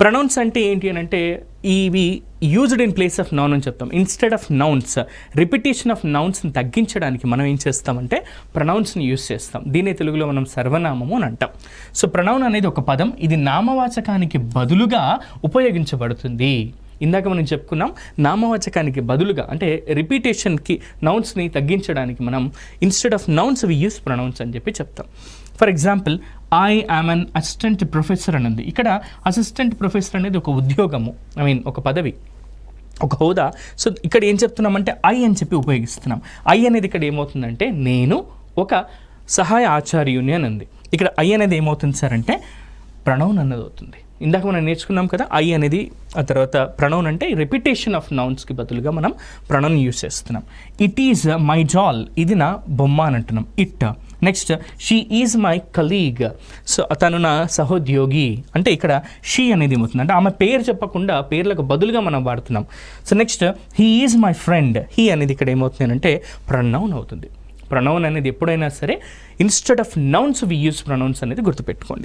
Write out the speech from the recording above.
Pronounce అంటే ఏంటి అని అంటే ఇవి used in place of noun అని చెప్తాం. Instead of nouns, repetition of నౌన్స్ని తగ్గించడానికి మనం ఏం చేస్తామంటే ప్రొనౌన్స్ని యూజ్ చేస్తాం. దీన్ని తెలుగులో మనం సర్వనామము అని అంటాం. సో ప్రొనౌన్ అనేది ఒక పదం, ఇది నామవాచకానికి బదులుగా ఉపయోగించబడుతుంది. ఇందాక మనం చెప్పుకున్నాం, నామవాచకానికి బదులుగా అంటే రిపీటేషన్కి నౌన్స్ని తగ్గించడానికి మనం instead of nouns we use pronouns అని చెప్పి చెప్తాం. For example, I am an assistant professor అని ఉంది. ఇక్కడ అసిస్టెంట్ ప్రొఫెసర్ అనేది ఒక ఉద్యోగము, ఒక పదవి, ఒక హోదా. సో ఇక్కడ ఏం చెప్తున్నామంటే ఐ అని చెప్పి ఉపయోగిస్తున్నాం. ఐ అనేది ఇక్కడ ఏమవుతుందంటే నేను ఒక సహాయ ఆచార్యుని అని ఉంది. ఇక్కడ ఐ అనేది ఏమవుతుంది సార్ అంటే ప్రొనౌన్ అన్నది అవుతుంది. ఇందాక మనం నేర్చుకున్నాం కదా ఐ అనేది, ఆ తర్వాత ప్రొనౌన్ అంటే రిపిటేషన్ ఆఫ్ నౌన్స్కి బదులుగా మనం ప్రొనౌన్ యూస్ చేస్తున్నాం. ఇట్ ఈజ్ మై జాల్, ఇది నా బొమ్మ అని అంటున్నాం, it. Next, she is my colleague, so తను నా సహోద్యోగి అంటే ఇక్కడ షీ అనేది ఏమవుతుంది అంటే ఆమె పేరు చెప్పకుండా పేర్లకు బదులుగా మనం వాడుతున్నాం. So next, he is my friend, he అనేది ఇక్కడ ఏమవుతుంది అంటే ప్రొనౌన్ అవుతుంది. ప్రొనౌన్ అనేది ఎప్పుడైనా సరే instead of nouns we use pronouns అనేది గుర్తుపెట్టుకోండి.